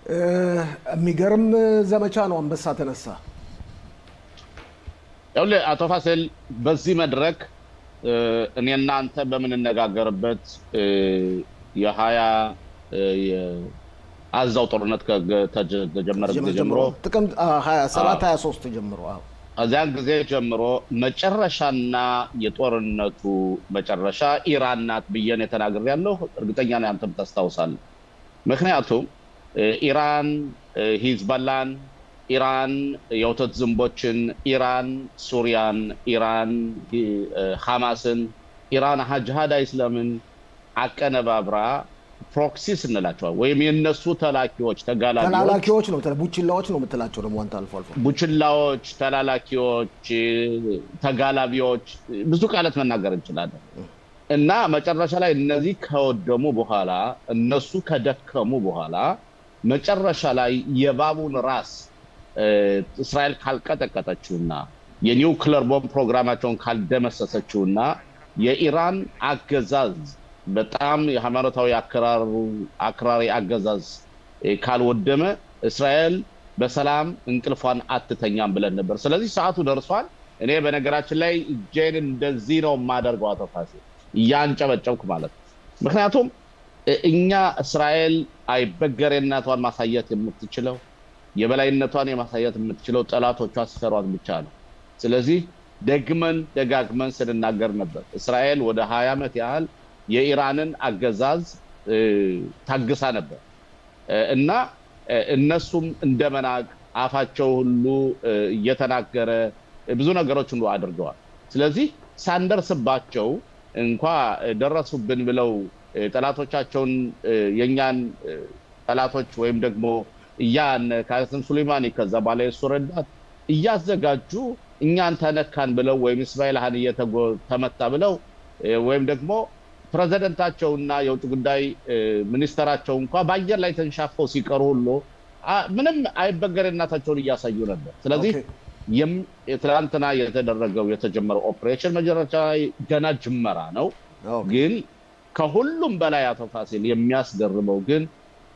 የሚገርም ዘመቻ ነው አንበሳ ተነሳ ያውለ አቶ ፋሲል በዚህ መድረክ እኔና አንተ በመነጋገርበት የ20 አዛው ጦርነት ከጀመረ ጀምሮ ጥቅምት 27 23 ጀምሮ አዛን ጊዜ ጀምሮ መጨረሻና የጦርነቱ መጨረሻ ኢራን ናት ብየን የተናገር ያለው እርግጠኛ ነኝ አንተም ታስታውሳለህ ምክንያቱም ኢራን ሂዝቦላን ኢራን የወተት ዝንቦችን ኢራን ሱሪያን ኢራን ሐማስን ኢራን ሀጅሃዳ እስላምን አቀነባብራ ፕሮክሲስ እንላቸው ወይም የነሱ ተላኪዎች ተላላኪዎች ነው ቡችላዎች ነው የምትላቸው ደግሞ አንተ አልፎ ቡችላዎች ተላላኪዎች ተጋላቢዎች ብዙ ቃላት መናገር እንችላለን እና መጨረሻ ላይ እነዚህ ከወደሙ በኋላ እነሱ ከደከሙ በኋላ መጨረሻ ላይ የባቡን ራስ እስራኤል ካልቀጠቀጠችውና የኒውክሌር ቦምብ ፕሮግራማቸውን ካልደመሰሰችውና የኢራን አገዛዝ በጣም የሃይማኖታዊ አክራሪ አገዛዝ ካልወደመ እስራኤል በሰላም እንቅልፏን አትተኛም ብለን ነበር ስለዚህ ሰዓቱ ደርሷል እኔ በነገራችን ላይ ጄን እንደዚህ ነው ማደርገው አቶ ፋሲል ያንጨበጨብኩ ማለት ምክንያቱም እኛ እስራኤል አይበገሬነቷን ማሳየት የምትችለው የበላይነቷን የማሳየት የምትችለው ጠላቶቿ ሲፈሯት ብቻ ነው ስለዚህ ደጋግመን ስንናገር ነበር እስራኤል ወደ 20 ዓመት ያህል የኢራንን አገዛዝ ታግሳ ነበር እና እነሱም እንደመናቅ አፋቸው ሁሉ እየተናገረ ብዙ ነገሮች ሁሉ አድርገዋል ስለዚህ ሳንደርስባቸው እንኳን ደረሱብን ብለው ጠላቶቻቸውን የኛን ጠላቶች ወይም ደግሞ ያን ካስም ሱሌማኒ ከዛ ባለ ሱረዳት እያዘጋጁ እኛን ተነካን ብለው ወይም እስራኤል ሀዲየ ተመታ ብለው ወይም ደግሞ ፕሬዝዳንታቸውና የውጭ ጉዳይ ሚኒስተራቸው እንኳን ባየር ላይ ተንሻፈው ሲቀሩ ሁሉ ምንም አይበገሬነታቸውን እያሳዩ ነበር ስለዚህ የትላንትና የተጀመረው ኦፕሬሽን መጀመሪያ ገና ጅመራ ነው ግን ከሁሉም በላይ አቶ ፋሲል የሚያስገርመው ግን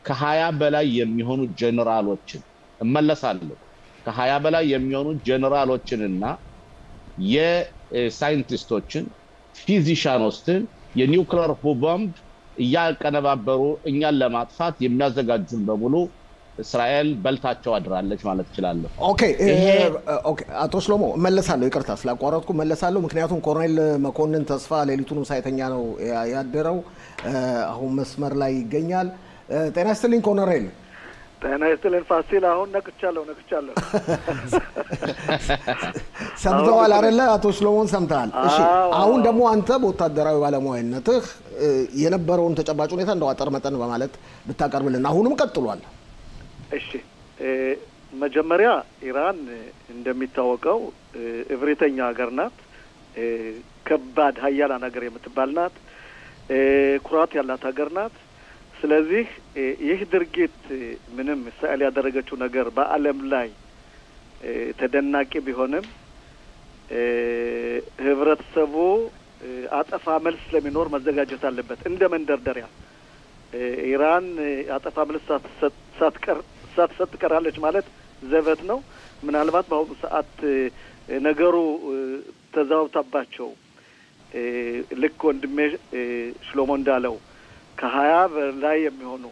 ከ20 በላይ የሚሆኑ ጀነራሎችን እመለሳለሁ ከ20 በላይ የሚሆኑ ጀነራሎችንና የሳይንቲስቶችን ፊዚሻኖችን የኒውክሌር ቦምብ ያቀነባበሩ እኛን ለማጥፋት የሚያዘጋጁን በሙሉ እስራኤል በልታቸው አድራለች ማለት ይችላል ኦኬ አቶ ሽሎሞ መለሳለሁ ይቅርታ ስላቋረጥኩ መለሳለሁ ምክንያቱም ኮሎኔል መኮንን ተስፋ ሌሊቱን ሳይተኛ ነው ያደረው አሁን መስመር ላይ ይገኛል ጤና ይስጥልኝ ኮሎኔል ጤና ይስጥልኝ ፋሲል አሁን ነቅቻለሁ ሰምተዋል አይደለ አቶ ሽሎሞን ሰምተሃል እሺ አሁን ደግሞ አንተ በወታደራዊ ባለሙያነትህ የነበረውን ተጨባጭ ሁኔታ እንደው አጠር መጠን በማለት ብታቀርብልን አሁንም ቀጥሏል እሺ መጀመሪያ ኢራን እንደሚታወቀው እብሪተኛ ሀገር ናት ከባድ ሀያላን ሀገር የምትባል ናት ኩራት ያላት ሀገር ናት ስለዚህ ይህ ድርጊት ምንም እስራኤል ያደረገችው ነገር በአለም ላይ ተደናቂ ቢሆንም ህብረተሰቡ አጠፋ መልስ ለሚኖር መዘጋጀት አለበት እንደ መንደርደሪያ ኢራን አጠፋ መልስ ሳትሰጥ ቀራለች ማለት ዘበት ነው ምናልባት በአሁኑ ሰዓት ነገሩ ተዛውታባቸው ልክ ወንድሜ ሽሎሞ እንዳለው ከ20 በላይ የሚሆኑ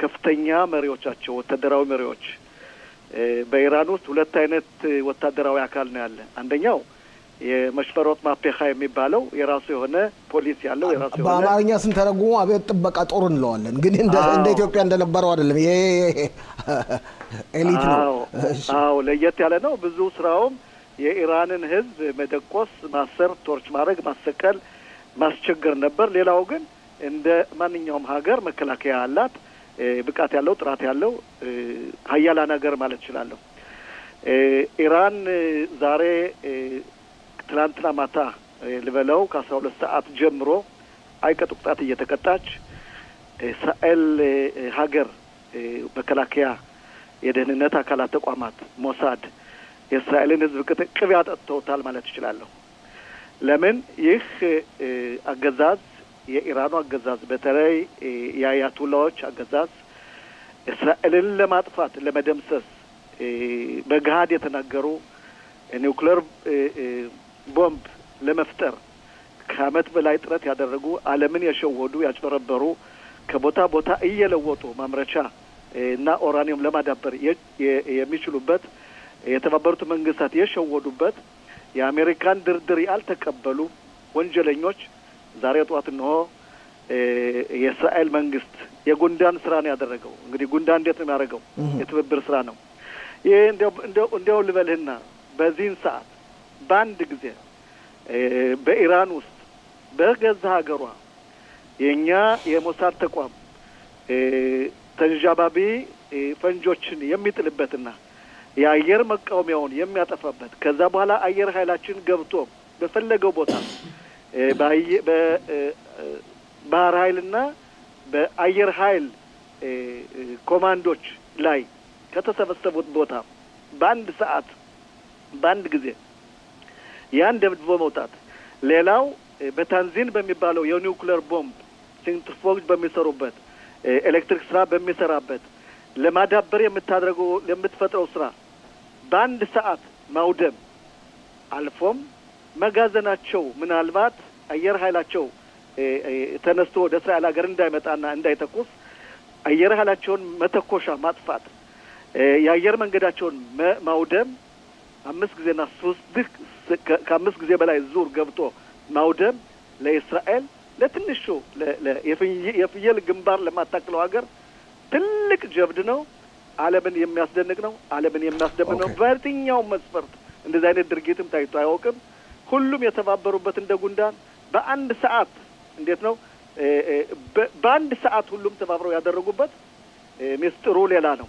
ከፍተኛ መሪዎቻቸው ወታደራዊ መሪዎች በኢራን ውስጥ ሁለት አይነት ወታደራዊ አካል ነው ያለ አንደኛው የመሽፈሮት ማፔኻ የሚባለው የራሱ የሆነ ፖሊስ ያለው የራሱ የሆነ በአማርኛ ስንተረጉሙ አብዮት ጥበቃ ጦር እንለዋለን ግን እንደ ኢትዮጵያ እንደነበረው አይደለም ይሄ ኤሊት ነው ለየት ያለ ነው ብዙ ስራውም የኢራንን ህዝብ መደቆስ ማሰር ቶርች ማድረግ ማሰቀል ማስቸገር ነበር ሌላው ግን እንደ ማንኛውም ሀገር መከላከያ አላት ብቃት ያለው ጥራት ያለው ሀያላን ሀገር ማለት ይችላል ኢራን ዛሬ ትላንትና ማታ ልበለው ከ12 ሰዓት ጀምሮ አይቀጡ ቅጣት እየተቀጣች እስራኤል ሀገር መከላከያ የደህንነት አካላት ተቋማት ሞሳድ የእስራኤልን ህዝብ ቅቢያ ጠጥተውታል ማለት ይችላል ለምን ይህ አገዛዝ የኢራኑ አገዛዝ በተለይ የአያቶላዎች አገዛዝ እስራኤልን ለማጥፋት ለመደምሰስ በገሃድ የተናገሩ ኒውክሌር ቦምብ ለመፍጠር ከዓመት በላይ ጥረት ያደረጉ ዓለምን የሸወዱ ያጭበረበሩ ከቦታ ቦታ እየለወጡ ማምረቻ እና ኦራኒየም ለማዳበር የሚችሉበት የተባበሩት መንግስታት የሸወዱበት የአሜሪካን ድርድር ያልተቀበሉ ወንጀለኞች ዛሬ ጧት ነው የእስራኤል መንግስት የጉንዳን ስራ ነው ያደረገው። እንግዲህ ጉንዳን እንዴት ነው የሚያደርገው? የትብብር ስራ ነው። ይሄ እንደው ልበልህና በዚህን ሰዓት በአንድ ጊዜ በኢራን ውስጥ በገዛ ሀገሯ የኛ የሞሳድ ተቋም ተንዣባቢ ፈንጆችን የሚጥልበትና የአየር መቃወሚያውን የሚያጠፋበት ከዛ በኋላ አየር ኃይላችን ገብቶ በፈለገው ቦታ በባህር ኃይልና በአየር ኃይል ኮማንዶች ላይ ከተሰበሰቡት ቦታ በአንድ ሰዓት በአንድ ጊዜ ያን ደብድቦ መውጣት። ሌላው በታንዚን በሚባለው የኒውክሌር ቦምብ ሴንትሪፉጅ በሚሰሩበት ኤሌክትሪክ ስራ በሚሰራበት ለማዳበር የምትፈጥረው ስራ በአንድ ሰዓት ማውደም አልፎም መጋዘናቸው ምናልባት አየር ኃይላቸው ተነስቶ ወደ እስራኤል ሀገር እንዳይመጣና እንዳይተኩስ አየር ኃይላቸውን መተኮሻ ማጥፋት የአየር መንገዳቸውን ማውደም 5 ጊዜና 5 ጊዜ በላይ ዙር ገብቶ ማውደም ለእስራኤል ለትንሹ የፍየል ግንባር ለማታክለው ሀገር ትልቅ ጀብድ ነው። ዓለምን የሚያስደንቅ ነው። ዓለምን የሚያስደምም ነው። በየትኛው መስፈርት እንደዚህ አይነት ድርጊትም ታይቶ አያውቅም። ሁሉም የተባበሩበት እንደ ጉንዳን በአንድ ሰዓት እንዴት ነው በአንድ ሰዓት ሁሉም ተባብረው ያደረጉበት ሚስጥሩ ሌላ ነው።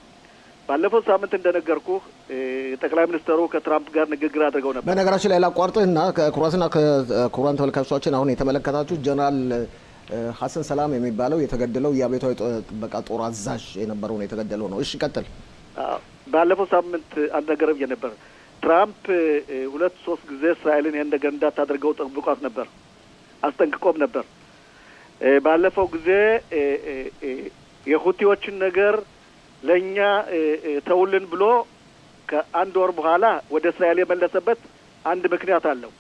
ባለፈው ሳምንት እንደነገርኩህ ጠቅላይ ሚኒስትሩ ከትራምፕ ጋር ንግግር አድርገው ነበር። በነገራችን ላይ ላቋርጥህና ከኩራን ተመልካቾቻችን አሁን የተመለከታችሁት ጀነራል ሐሰን ሰላም የሚባለው የተገደለው የአብዮታዊ ጥበቃ ጦር አዛዥ የነበረው ነው የተገደለው ነው። እሺ ቀጥል። ባለፈው ሳምንት አንድ ነገር ብዬ ነበር። ትራምፕ 2-3 ጊዜ እስራኤልን ይሄን ነገር እንዳታደርገው ጠብቋት ነበር፣ አስጠንቅቆም ነበር። ባለፈው ጊዜ የሁቲዎችን ነገር ለኛ ተውልን ብሎ ከአንድ ወር በኋላ ወደ እስራኤል የመለሰበት አንድ ምክንያት አለው።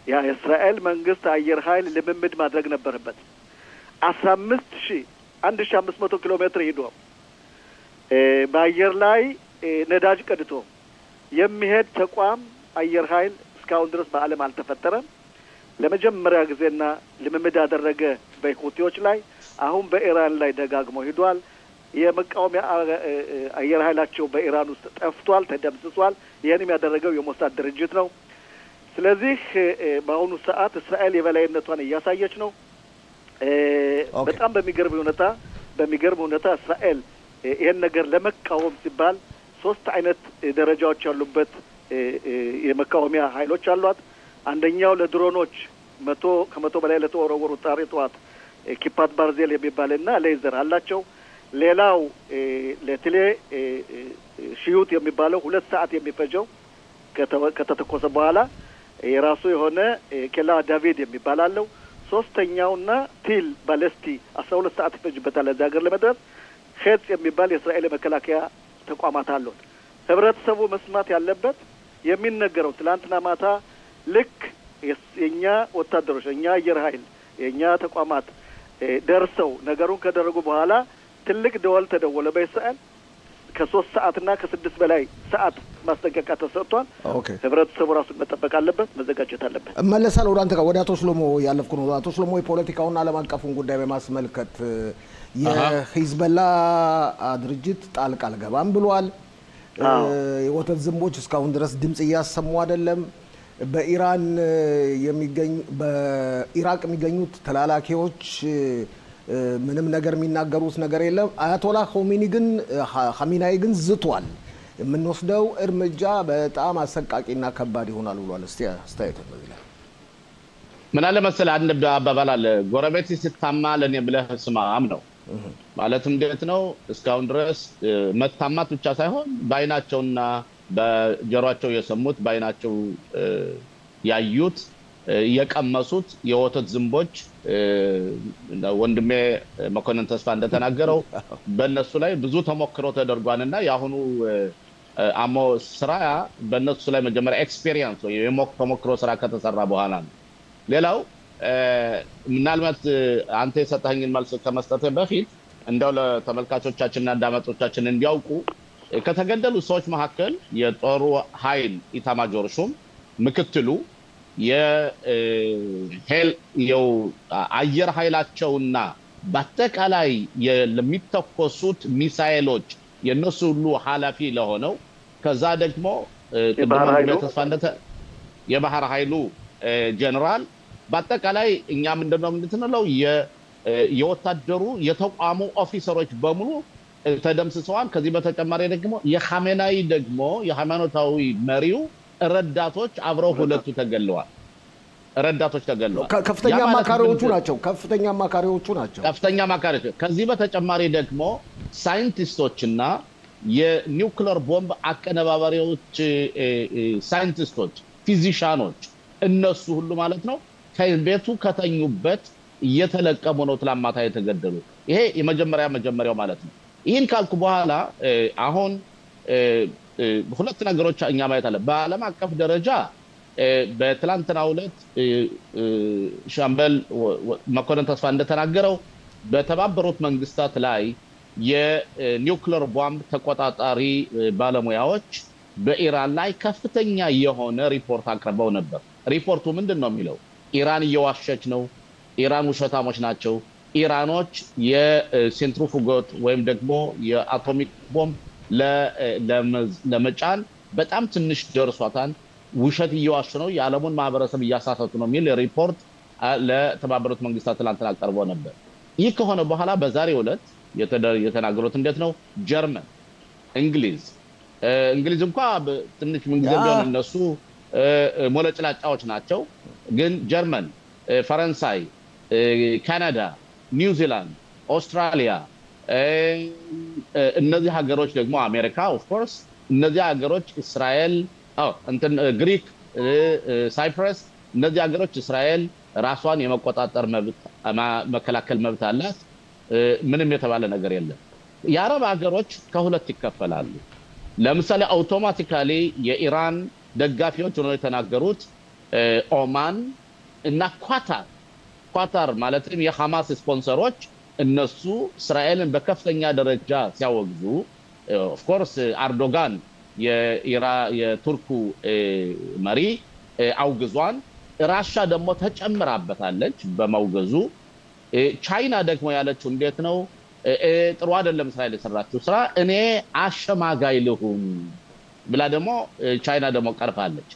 ያ የእስራኤል መንግስት አየር ኃይል ልምምድ ማድረግ ነበረበት። 1500 ኪሎ ሜትር ሄዶ በአየር ላይ ነዳጅ ቀድቶ የሚሄድ ተቋም አየር ኃይል እስካሁን ድረስ በዓለም አልተፈጠረም። ለመጀመሪያ ጊዜና ልምምድ ያደረገ በሁቲዎች ላይ አሁን በኢራን ላይ ደጋግሞ ሄዷል። የመቃወሚያ አየር ኃይላቸው በኢራን ውስጥ ጠፍቷል፣ ተደምስሷል። ይህንም ያደረገው የሞሳድ ድርጅት ነው። ስለዚህ በአሁኑ ሰዓት እስራኤል የበላይነቷን እያሳየች ነው። በጣም በሚገርም ሁኔታ እስራኤል ይህን ነገር ለመቃወም ሲባል 3 አይነት ደረጃዎች ያሉበት የመቃወሚያ ኃይሎች አሏት። አንደኛው ለድሮኖች 100 በላይ ለተወረወሩ ጣሪ ጠዋት ኪፓት ባርዜል የሚባልና ሌዘር አላቸው። ሌላው ለቴሌ ሽዩት የሚባለው 2 ሰዓት የሚፈጀው ከተተኮሰ በኋላ የራሱ የሆነ ኬላ ዳቪድ የሚባል አለው። ሶስተኛውና ቲል ባለስቲ 12 ሰዓት ይፈጅበታል እዛ ሀገር ለመድረስ። ሄጽ የሚባል የእስራኤል መከላከያ ተቋማት አሉት። ህብረተሰቡ መስማት ያለበት የሚነገረው ትላንትና ማታ ልክ የኛ ወታደሮች የኛ አየር ኃይል የኛ ተቋማት ደርሰው ነገሩን ከደረጉ በኋላ ትልቅ ደወል ተደወለ በእስራኤል። ከ3 ሰዓትና ከ6 በላይ ሰዓት ማስጠንቀቂያ ተሰጥቷል። ህብረተሰቡ ራሱን መጠበቅ አለበት፣ መዘጋጀት አለበት። መለሳለሁ ወደ አንተ ጋር ወደ አቶ ሽሎሞ ያለፍኩ ነው። አቶ ሽሎሞ የፖለቲካውና ዓለም አቀፉን ጉዳይ በማስመልከት የሂዝቦላ ድርጅት ጣልቃ አልገባም ብሏል። የወተት ዝንቦች እስካሁን ድረስ ድምጽ እያሰሙ አይደለም። በኢራቅ የሚገኙት ተላላኪዎች ምንም ነገር የሚናገሩት ነገር የለም። አያቶላህ ኻሜኒ ግን ዝቷል። የምንወስደው እርምጃ በጣም አሰቃቂና ከባድ ይሆናል ብሏል። እስቲ አስተያየት ነው ይላል። ምን አለ መሰለህ አንድ አባባል አለ፣ ጎረቤት ሲታማ ለኔ ብለህ ስማም ነው ማለት። እንዴት ነው እስካሁን ድረስ መታማት ብቻ ሳይሆን ባይናቸውና በጀሯቸው የሰሙት ባይናቸው ያዩት የቀመሱት የወተት ዝንቦች ወንድሜ መኮንን ተስፋ እንደተናገረው በእነሱ ላይ ብዙ ተሞክሮ ተደርጓልና ያሁኑ አሞ ስራ በእነሱ ላይ መጀመሪያ ኤክስፒሪየንስ ወይ ተሞክሮ ስራ ከተሰራ በኋላ ነው። ሌላው ምናልባት አንተ የሰጠኸኝን መልስ ከመስጠቴ በፊት እንደው ለተመልካቾቻችንና አዳማጮቻችን እንዲያውቁ ከተገደሉ ሰዎች መካከል የጦሩ ኃይል ኢታማጆር ሹም ምክትሉ የአየር ኃይላቸውና በአጠቃላይ ለሚተኮሱት ሚሳኤሎች የነሱ ሁሉ ኃላፊ ለሆነው ከዛ ደግሞ የባህር ኃይሉ ጀነራል በአጠቃላይ እኛ ምንድነው የምንለው የወታደሩ የተቋሙ ኦፊሰሮች በሙሉ ተደምስሰዋል። ከዚህ በተጨማሪ ደግሞ የኻሜናይ ደግሞ የሃይማኖታዊ መሪው ረዳቶች አብረው ሁለቱ ተገለዋል። ከፍተኛ አማካሪዎቹ ናቸው። ከፍተኛ አማካሪዎች። ከዚህ በተጨማሪ ደግሞ ሳይንቲስቶችና የኒውክሌር ቦምብ አቀነባባሪዎች ሳይንቲስቶች፣ ፊዚሻኖች እነሱ ሁሉ ማለት ነው ከቤቱ ከተኙበት እየተለቀሙ ነው ትላማታ የተገደሉ። ይሄ የመጀመሪያው ማለት ነው። ይህን ካልኩ በኋላ አሁን ሁለት ነገሮች እኛ ማየት አለ። በዓለም አቀፍ ደረጃ በትላንትናው ዕለት ሻምበል መኮንን ተስፋ እንደተናገረው በተባበሩት መንግስታት ላይ የኒውክሌር ቦምብ ተቆጣጣሪ ባለሙያዎች በኢራን ላይ ከፍተኛ የሆነ ሪፖርት አቅርበው ነበር። ሪፖርቱ ምንድነው የሚለው? ኢራን እየዋሸች ነው፣ ኢራን ውሸታሞች ናቸው፣ ኢራኖች የሴንትሪፉጌት ወይም ደግሞ የአቶሚክ ቦምብ ለመጫን በጣም ትንሽ ደርሷታል፣ ውሸት እየዋሹ ነው፣ የዓለሙን ማህበረሰብ እያሳሳቱ ነው የሚል ሪፖርት ለተባበሩት መንግስታት ትላንትና አቀርቦ ነበር። ይህ ከሆነ በኋላ በዛሬው ዕለት የተናገሩት እንዴት ነው? ጀርመን፣ እንግሊዝ እንኳን ትንሽ ምን ጊዜ ቢሆን እነሱ ሞለጭላጫዎች ናቸው። ግን ጀርመን፣ ፈረንሳይ፣ ካናዳ፣ ኒውዚላንድ፣ ኦስትራሊያ እነዚህ ሀገሮች ደግሞ አሜሪካ ኦፍ ኮርስ እነዚህ ሀገሮች እስራኤል ግሪክ፣ ሳይፕረስ እነዚህ ሀገሮች እስራኤል ራሷን የመቆጣጠር መብት መከላከል መብት አላት። ምንም የተባለ ነገር የለም። የአረብ ሀገሮች ከሁለት ይከፈላሉ። ለምሳሌ አውቶማቲካሊ የኢራን ደጋፊዎች ሆነው የተናገሩት ኦማን እና ኳታር ማለትም የሐማስ ስፖንሰሮች እነሱ እስራኤልን በከፍተኛ ደረጃ ሲያወግዙ ኦፍ ኮርስ አርዶጋን የቱርኩ መሪ አውግዟን፣ ራሻ ደግሞ ተጨምራበታለች በማውገዙ። ቻይና ደግሞ ያለችው እንዴት ነው? ጥሩ አይደለም እስራኤል የሰራችው ስራ፣ እኔ አሸማጋይ ልሁን ብላ ደግሞ ቻይና ደግሞ ቀርፋለች።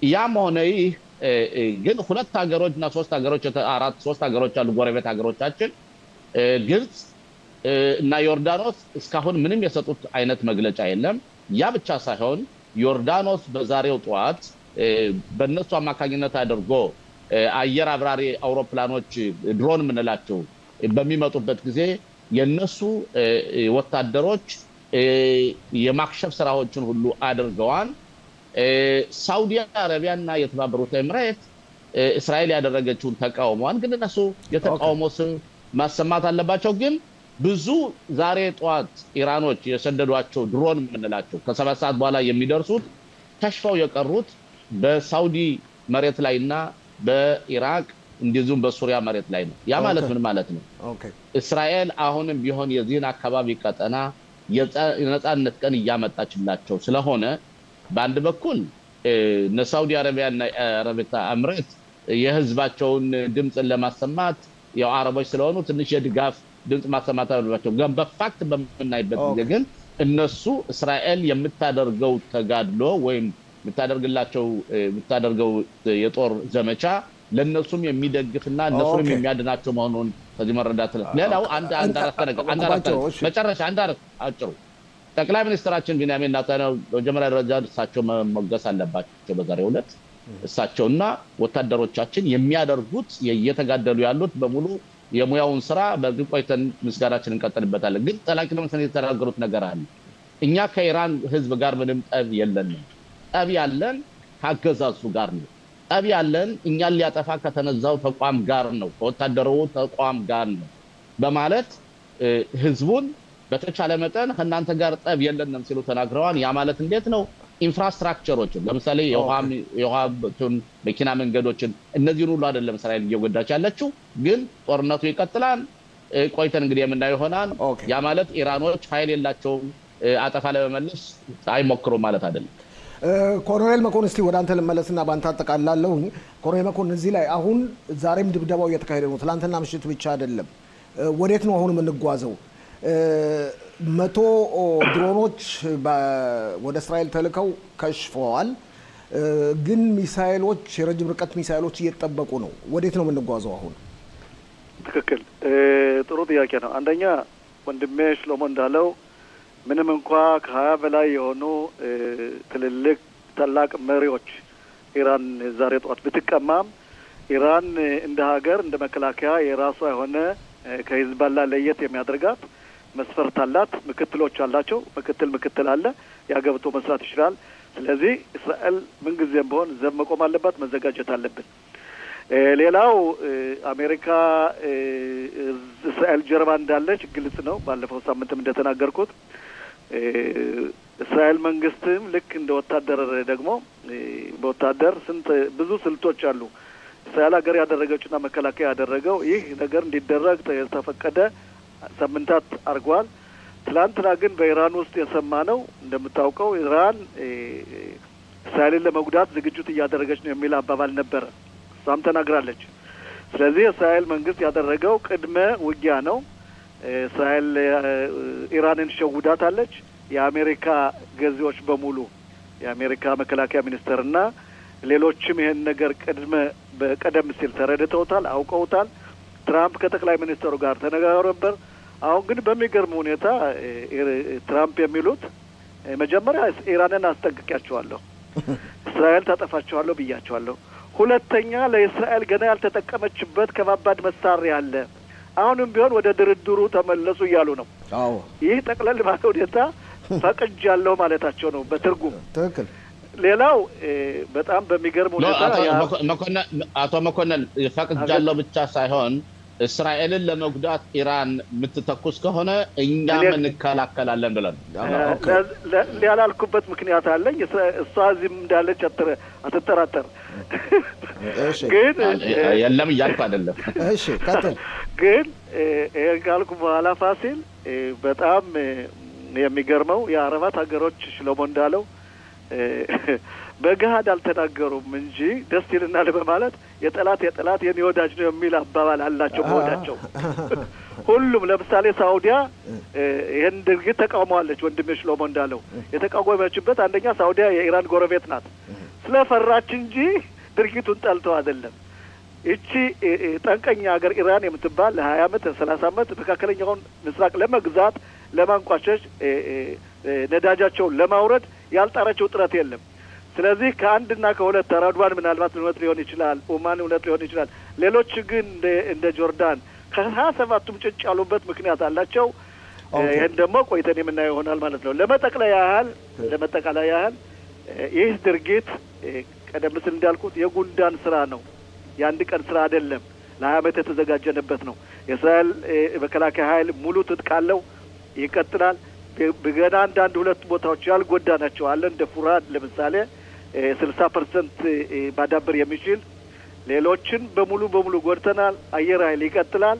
ያም ሆነ ይህ ግን ሁለት ሀገሮችና ሶስት ሀገሮች አሉ ጎረቤት ሀገሮቻችን ግብጽ እና ዮርዳኖስ እስካሁን ምንም የሰጡት አይነት መግለጫ የለም። ያ ብቻ ሳይሆን ዮርዳኖስ በዛሬው ጠዋት በእነሱ አማካኝነት አድርጎ አየር አብራሪ አውሮፕላኖች ድሮን ምንላቸው በሚመጡበት ጊዜ የነሱ ወታደሮች የማክሸፍ ስራዎችን ሁሉ አድርገዋል። ሳውዲ አረቢያና የተባበሩት ኤምሬት እስራኤል ያደረገችውን ተቃውሟን ግን እነሱ የተቃውሞ ስም ማሰማት አለባቸው። ግን ብዙ ዛሬ ጠዋት ኢራኖች የሰደዷቸው ድሮን ምንላቸው ከ7 ሰዓት በኋላ የሚደርሱት ተሽፈው የቀሩት በሳውዲ መሬት ላይና በኢራቅ እንደዚሁም በሱሪያ መሬት ላይ ነው። ያ ማለት ምን ማለት ነው? እስራኤል አሁንም ቢሆን የዚህን አካባቢ ቀጠና የነፃነት ቀን እያመጣችላቸው ስለሆነ በአንድ በኩል ሳውዲ አረቢያና አረቢታ ኤምሬት የህዝባቸውን ድምጽን ለማሰማት ያው አረቦች ስለሆኑ ትንሽ የድጋፍ ድምጽ ማሰማት አለባቸው። ግን በፋክት በመናይበት ጊዜ ግን እነሱ እስራኤል የምታደርገው ተጋድሎ ወይም የምታደርገው የጦር ዘመቻ ለነሱም የሚደግፍና እነሱም የሚያድናቸው መሆኑን ከዚህ መረዳት ነው። ሌላው አንድ መጨረሻ አጭሩ ጠቅላይ ሚኒስትራችን ቢንያሚን ኔታንያሁ በመጀመሪያ ደረጃ እሳቸው መሞገስ አለባቸው። በዛሬው ዕለት እሳቸውና ወታደሮቻችን የሚያደርጉት እየተጋደሉ ያሉት በሙሉ የሙያውን ስራ በቆይተን ምስጋናችንን እንቀጥልበታለን። ግን ጠቅላይ ሚኒስትሩ የተናገሩት ነገር አለ። እኛ ከኢራን ህዝብ ጋር ምንም ጠብ የለንም። ጠብ ያለን ከአገዛዙ ጋር ነው። ጠብ ያለን እኛን ሊያጠፋ ከተነዛው ተቋም ጋር ነው ወታደራዊ ተቋም ጋር ነው በማለት ህዝቡን በተቻለ መጠን ከናንተ ጋር ጠብ የለንም ሲሉ ተናግረዋል ያ ማለት እንዴት ነው ኢንፍራስትራክቸሮች ለምሳሌ የውሃቱን መኪና መንገዶችን እነዚህን ሁሉ አይደለም እስራኤል እየጎዳች ያለችው ግን ጦርነቱ ይቀጥላል ቆይተን እንግዲህ የምናየው ይሆናል ያ ማለት ኢራኖች ኃይል የላቸውም አጠፋ ለመመለስ አይሞክሩም ማለት አይደለም ኮሎኔል መኮንን እስቲ ወደ አንተ ልመለስና ባንተ አጠቃላለሁ ኮሎኔል መኮንን እዚህ ላይ አሁን ዛሬም ድብደባው እየተካሄደ ነው ትላንትና ምሽት ብቻ አይደለም ወዴት ነው አሁን የምንጓዘው 100 ድሮኖች ወደ እስራኤል ተልከው ከሽፈዋል ግን ሚሳኤሎች የረጅም ርቀት ሚሳኤሎች እየተጠበቁ ነው ወዴት ነው የምንጓዘው አሁን ትክክል ጥሩ ጥያቄ ነው አንደኛ ወንድሜ ሽሎሞ እንዳለው ምንም እንኳ ከ20 በላይ የሆኑ ትልልቅ ታላቅ መሪዎች ኢራን ዛሬ ጧት ብትቀማም ኢራን እንደ ሀገር እንደ መከላከያ የራሷ የሆነ ከሂዝቦላ ለየት የሚያደርጋት መስፈርት አላት ምክትሎች አላቸው ምክትል አለ ያገብቶ መስራት ይችላል ስለዚህ እስራኤል ምን ጊዜም ቢሆን ዘብ መቆም አለባት መዘጋጀት አለበት ሌላው አሜሪካ እስራኤል ጀርባ እንዳለች ግልጽ ነው ባለፈው ሳምንትም እንደተናገርኩት እስራኤል መንግስትም ልክ እንደ ወታደር ደግሞ በወታደር ብዙ ስልቶች አሉ እስራኤል ሀገር ያደረገችውና መከላከያ ያደረገው ይህ ነገር እንዲደረግ ተፈቀደ ሳምንታት አርጓል ትላንትና ግን በኢራን ውስጥ የሰማነው እንደምታውቀው ኢራን እስራኤልን ለመጉዳት ዝግጅት እያደረገች ነው የሚል አባባል ነበር እሷም ተናግራለች ስለዚህ እስራኤል መንግስት ያደረገው ቅድመ ውጊያ ነው እስራኤል ኢራንን ሸውዳታለች የአሜሪካ ገዢዎች በሙሉ የአሜሪካ መከላከያ ሚኒስተርና ሌሎችም ይሄን ነገር በቀደም ሲል ተረድተውታል አውቀውታል ትራምፕ ከጠቅላይ ሚኒስተሩ ጋር ተነጋግረው ነበር አሁን ግን በሚገርም ሁኔታ ትራምፕ የሚሉት መጀመሪያ ኢራንን አስጠንቅቄያቸዋለሁ እስራኤል ታጠፋቸዋለሁ ብያቸዋለሁ ሁለተኛ ለእስራኤል ገና ያልተጠቀመችበት ከባባድ መሳሪያ አለ አሁንም ቢሆን ወደ ድርድሩ ተመለሱ እያሉ ነው አዎ ይህ ጠቅለል ባለ ሁኔታ ፈቅጃለሁ ማለታቸው ነው በትርጉም ትክክል ሌላው በጣም በሚገርም ሁኔታ አቶ መኮንን ፈቅጃለሁ ብቻ ሳይሆን እስራኤልን ለመጉዳት ኢራን የምትተኩስ ከሆነ እኛም እንከላከላለን ብለን ያላልኩበት ምክንያት አለኝ እሷ እዚህም እንዳለች አትጠራጠር ግን የለም እያልኩ አይደለም እሺ ቀጥል ግን ካልኩ በኋላ ፋሲል በጣም የሚገርመው የአረባት ሀገሮች ሽሎሞ እንዳለው በገሃድ አልተናገሩም እንጂ ደስ ይልናል በማለት የጠላት የኔ ወዳጅ ነው የሚል አባባል አላቸው በወዳቸው ሁሉም ለምሳሌ ሳውዲያ ይሄን ድርጊት ተቃውሟለች ወንድሜ ሽሎሞ እንዳለው የተቃወመችበት አንደኛ ሳውዲያ የኢራን ጎረቤት ናት ስለፈራች እንጂ ድርጊቱን ጠልተው አይደለም እቺ ጠንቀኛ ሀገር ኢራን የምትባል ለ20 ዓመት 30 ዓመት መካከለኛውን ምስራቅ ለመግዛት ለማንቋሸሽ ነዳጃቸውን ለማውረድ ያልጣራቸው ጥረት የለም ስለዚህ ከአንድና ከሁለት ራድዋን ምናልባት እውነት ሊሆን ይችላል ኦማን እውነት ሊሆን ይችላል ሌሎች ግን እንደ ጆርዳን ከ27ቱም ጭጭ ያሉበት ምክንያት አላቸው ይሄን ደግሞ ቆይተን የምናየው ይሆናል ማለት ነው ለመጠቃለያ ያህል ይህ ድርጊት ቀደም ሲል እንዳልኩት የጉንዳን ስራ ነው የአንድ ቀን ስራ አይደለም ለ20 ዓመት የተዘጋጀንበት ነው የእስራኤል መከላከያ ኃይል ሙሉ ትጥቃለው ይቀጥላል በገና አንድ ሁለት ቦታዎች ያልጎዳናቸው አለ እንደ ፉራድ ለምሳሌ 60% ማዳበር የሚችል ሌሎችን በሙሉ ጎድተናል አየር ኃይል ይቀጥላል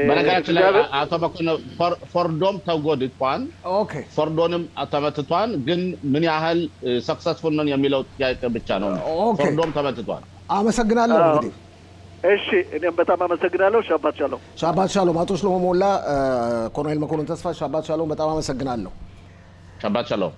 በነገራችን ላይ አቶ መኮንን ፎርዶም ተጎድቷል ኦኬ ፎርዶንም ተመትቷል ግን ምን ያህል ሰክሰስፉል ነው የሚለው ጥያቄ ብቻ ነው ፎርዶም ተመትቷል አመሰግናለሁ እንግዲህ እሺ እኔም በጣም አመሰግናለሁ ሻባት ሻሎም አቶ ሽሎሞ ሞላ ኮሎኔል መኮንን ተስፋ ሻባት ሻሎም በጣም አመሰግናለሁ ሻባት ሻሎም